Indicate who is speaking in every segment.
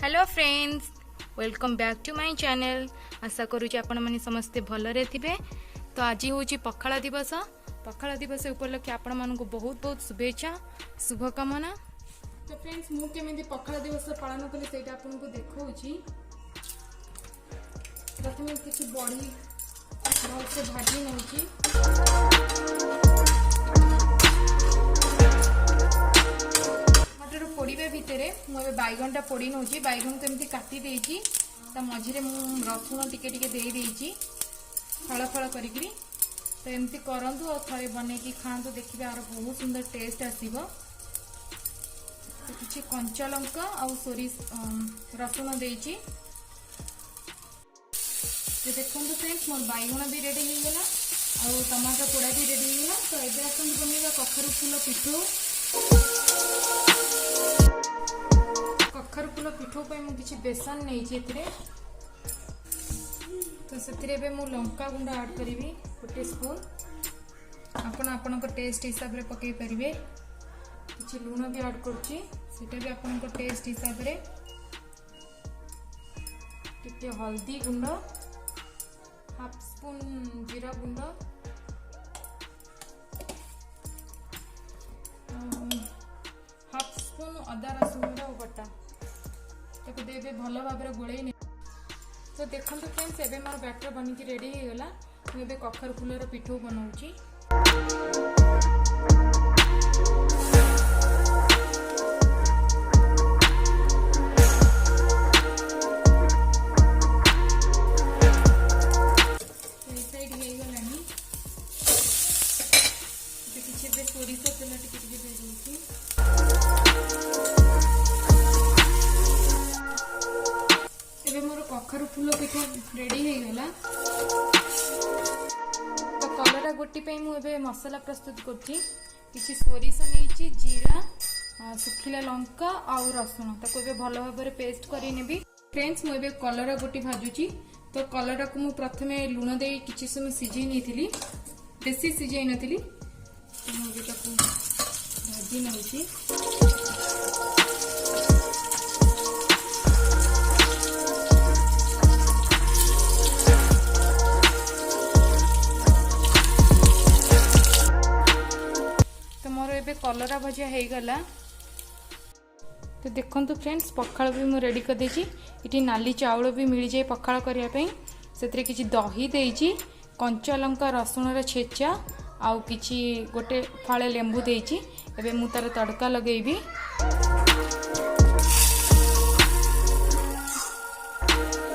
Speaker 1: Hello friends, welcome back to my channel. आशा करुँच आपण मैंने समस्ते भलरे थे। तो आज हूँ पखाला दिवस। पखाला दिवस उपलक्षे आपण मानक बहुत बहुत शुभेच्छा शुभकामना। तो फ्रेंड्स मुझे पखाला दिवस पालन कली से आपको देखा। प्रथम किसी बड़ी भलसे भाजी नौची। पोड़े भितर मुझे बैगनटा पोड़ी नौ बैगन को एमती काटी देती मझे रसुण टिके टिके फल फल करी तो एमती करंतु और थे बनईकी खातु देखिए यार बहुत सुंदर टेस्ट आसो। तो किसी कंचा लंका आउ सोरिष रसुण देती देखो फ्रेंड्स मोर बैगन भी रेडी हो गला और टमाटर पोड़ा भी रेडी हो गला। तो ये आसत बनवा कखारु फूल पिठू। कखारु फूल पिठू पे मुझे बेसन नहीं तो से मु लंका गुंड ऐड करी गोटे स्पून। आपण टेस्ट हिसाब से पकई पारे। किसी लुण भी ऐड करुँचा भी आपण टेस्ट हिसाब से। टिके हल्दी गुंड, हाफ स्पून जीरा गुंड, हाफ स्पून अदा रसुण बटा देवे भल भाव गोल। तो देखो फ्रेंड्स एबे मोर बैटर बनिकी रेडी हो गला। मुझे कखारु फूलर पिठू बनाऊँगी। सोरिष तेल टिके दे मोर कखारु फूल पिठा रेडी हो गला। तो कलरा गोटी पे मुझे मसला प्रस्तुत करछि। किछि सोरिष नहीं, जीरा, सुखिला लंका आउ रसुण ताको एबे भल भाव पेस्ट करी नेबी। फ्रेंड्स मुझे कलरा गोटी भाजुची। तो कलरा को मु प्रथमे लुण दे किछि समय सिझै नैथिली, बेसी सिझै नथिली। तो मुझे ताको भाजी नउची। कलरा भजा हो गला। तो देखो फ्रेंड्स पखाल भी मुझे रेडी कर देछि। इटी नाली चाउल भी मिल जाए पखाल करने से किसी दही देछि, कंचा लंका रसुण छेचा आउ किछि गोटे फाळे लेंबू देछि। एबे मु तार तड़का लगेबी।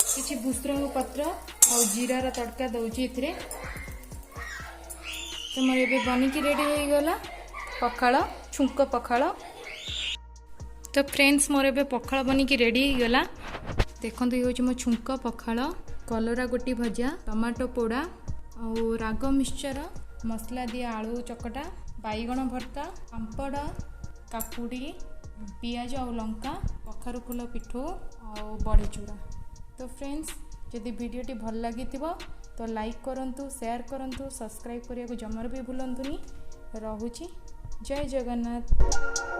Speaker 1: किछि भुसरंग पत्र आउ जीरार तड़का दउछि एथिरे। तो मोर एबे बनिकी रेडी हो गला पखाल, छुंक पखाल। तो फ्रेंड्स मोर एबे पखाल बनिकी रेडी हो गला। देखो ये मो छुंक पखाल, कलरा गोटी भजा, टमाटो पोड़ा और राग मिक्सचर, मसला दिया आलू चकटा, बैगन भर्ता, पांपड़, काकुड़ी, पियाज और लंका, कखारु फूल पिठू और बड़ी चूड़ा। तो फ्रेंड्स जदि वीडियोटी भल लगी तो लाइक करंतु, शेयर करंतु, सब्सक्राइब करने को जमार भी भूलंतुनी। रहुची। जय जगन्नाथ।